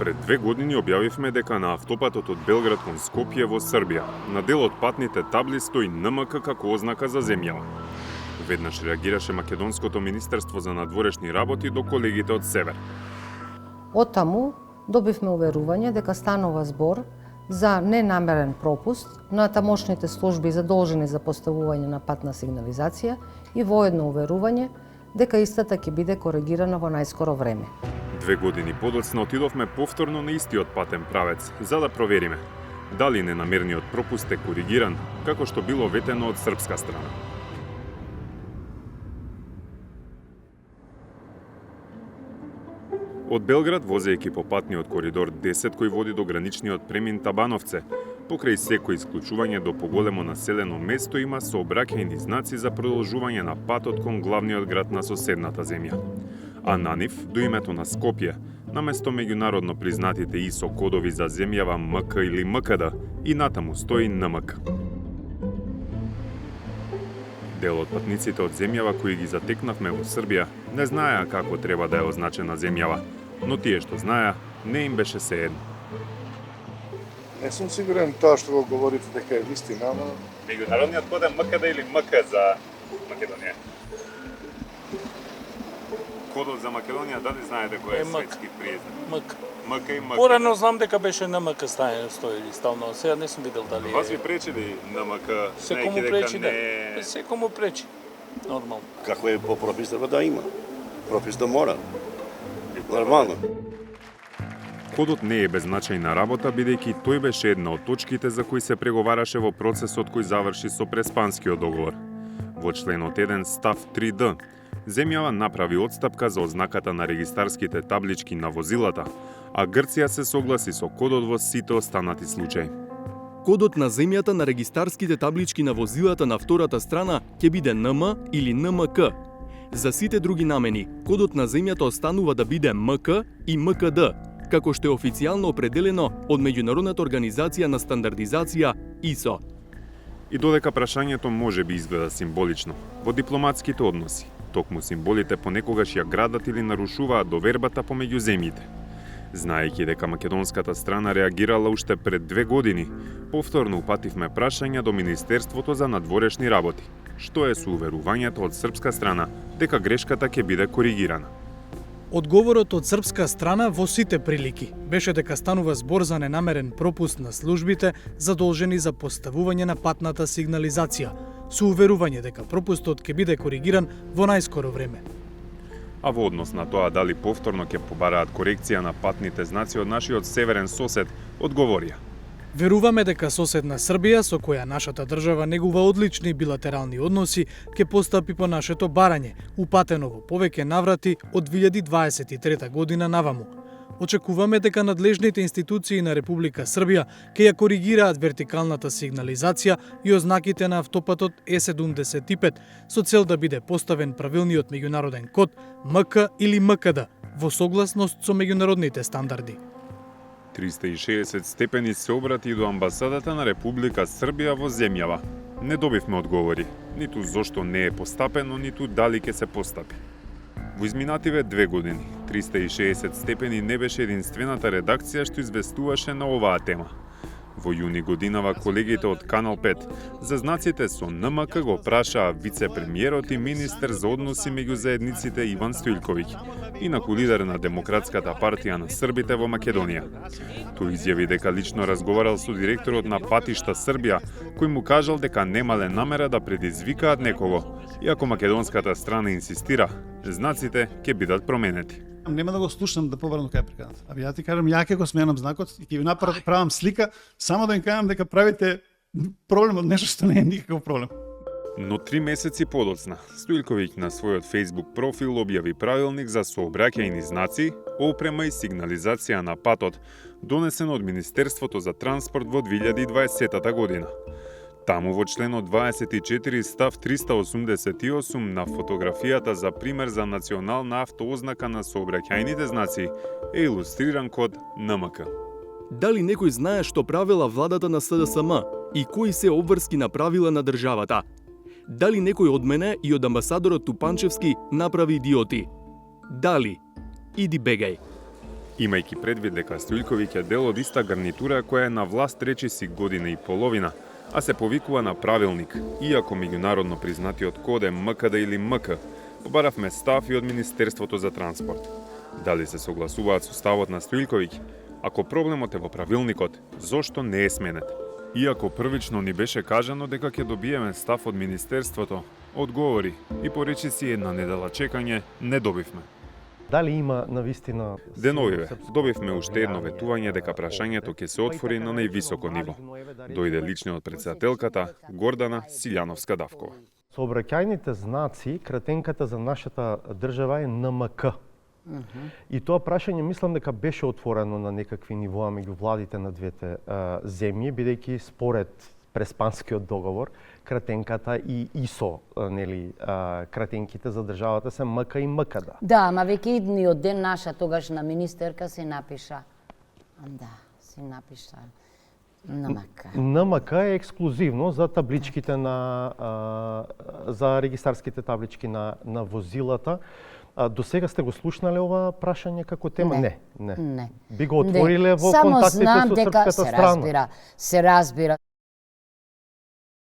Пред 2 години објавивме дека на автопатот од Белград кон Скопје во Србија, на дел од патните табли стои НМК како ознака за земјава. Веднаш реагираше Македонското министерство за надворешни работи до колегите од Север. Од таму добивме уверување дека станува збор за ненамерен пропуст на тамошните служби задолжени за поставување на патна сигнализација и воедно уверување дека истата ќе биде коригирана во најскоро време. 2 години подоцна отидовме повторно на истиот патен правец, за да провериме дали ненамерниот пропуст е коригиран, како што било ветено од српска страна. Од Белград, возејќи по патниот коридор 10 кој води до граничниот премин Табановце, покрај секој исклучување до поголемо населено место има сообраќајни знаци за продолжување на патот кон главниот град на соседната земја. А на нив, до името на Скопје, наместо меѓународно признатите ИСО кодови за земјава МК или МКД, и натаму стои НМК. Дел од патниците од земјава кои ги затекнавме во Србија не знаеа како треба да е означена земјава, но тие што знаеа, не им беше сеедно. Не сум сигурен тоа што го говорите дека е вистина, но Меѓународниот код е МКД или МК за Македонија? Кодот за Македонија, дали знаете кој е светски признак? МК. МК и МК. Порано знам дека беше НМК стои ставно. Сега не сум видел дали Вас ви пречи ли НМК? Секому пречи, да. Секому пречи. Нормално. Како е по пропис треба да има. Пропис да мора. Нормално. Кодот не е беззначајна работа, бидејќи тој беше една од точките за кои се преговараше во процесот кој заврши со Преспанскиот договор. Во членот 1 став 3д, земјава направи одстапка за ознаката на регистарските таблички на возилата, а Грција се согласи со кодот во сите останати случаи. Кодот на земјата на регистарските таблички на возилата на втората страна ќе биде НМ или НМК. За сите други намени, кодот на земјата останува да биде МК и МКД, како што е официјално определено од Меѓународната организација на стандардизација ИСО. И додека прашањето може би изгледа символично, во дипломатските односи, токму символите понекогаш ја градат или нарушуваат довербата помеѓу земјите. Знаејќи дека македонската страна реагирала уште пред 2 години, повторно упативме прашања до Министерството за надворешни работи, што е со уверувањето од српска страна дека грешката ќе биде коригирана. Одговорот од српска страна во сите прилики беше дека станува збор за ненамерен пропуст на службите задолжени за поставување на патната сигнализација, со уверување дека пропустот ќе биде коригиран во најскоро време. А во однос на тоа дали повторно ќе побараат корекција на патните знаци од нашиот северен сосед, одговорија: Веруваме дека соседна Србија, со која нашата држава негува одлични билатерални односи, ќе постапи по нашето барање, упатено во повеќе наврати од 2023 година наваму. Очекуваме дека надлежните институции на Република Србија ќе ја коригираат вертикалната сигнализација и ознаките на автопатот Е75 со цел да биде поставен правилниот меѓународен код МК или МКД во согласност со меѓународните стандарди. 360 степени се обрати до амбасадата на Република Србија во земјава. Не добивме одговори, ниту зошто не е постапено, ниту дали ќе се постапи. Во изминативе 2 години, 360 степени не беше единствената редакција што известуваше на оваа тема. Во јуни годинава колегите од Канал 5 за знаците со НМК го прашаа вице-премиерот и министер за односи меѓу заедниците Иван Стојлковиќ, инаку лидер на Демократската партија на србите во Македонија. Тој изјави дека лично разговарал со директорот на Патишта Србија, кој му кажал дека немале намера да предизвикаат некого, иако македонската страна инсистира, знаците ќе бидат променети. Нема да го слушам да побарно кај преканат. Ја ти кажам, ја ќе го сменам знакот и ќе ви направам слика, само да им кажам дека правите проблем од нешто што не е никаков проблем. Но 3 месеци подоцна, Стојлковиќ на својот Facebook профил објави правилник за сообраќајни знаци, опрема и сигнализација на патот, донесен од Министерството за транспорт во 2020 година. Таму во членот 24 став 388 на фотографијата за пример за национална автоознака на сообраќајните знаци е илустриран код НМК. Дали некој знае што правила владата на СДСМ и кои се обврски на правила на државата? Дали некој од мене и од амбасадорот Тупанчевски направи идиоти? Дали? Иди бегај. Имајќи предвид дека Стојлковиќ е дел од иста гарнитура која е на власт речиси година и половина, а се повикува на правилник, иако меѓународно признатиот код е МКД или МК, побаравме став и од Министерството за транспорт. Дали се согласуваат со ставот на Стојлковиќ? Ако проблемот е во правилникот, зошто не е сменет? Иако првично ни беше кажано дека ќе добиеме став од Министерството, одговори и по речиси една недела чекање не добивме. Дали има навистина... Деновиве, добивме уште едно ветување дека прашањето ќе се отвори на највисоко ниво. Дојде личниот председателката Гордана Силјановска-Давкова. Сообраќајните знаци, кратенката за нашата држава е НМК. И тоа прашање мислам дека беше отворено на некакви нивоа меѓу владите на двете земји, бидејќи според Преспанскиот договор, кратенката и ИСО, нели, кратенките за државата се МК и МКД. Да, ама веќе идниот ден наша тогашна министерка се напиша. Да, се напиша НМК. НМК е ексклузивно за табличките за регистарските таблички на возилата. До сега сте го слушнале ова прашање како тема? Не. Би го отвориле во контактите со српската страна. Само знам дека се разбира.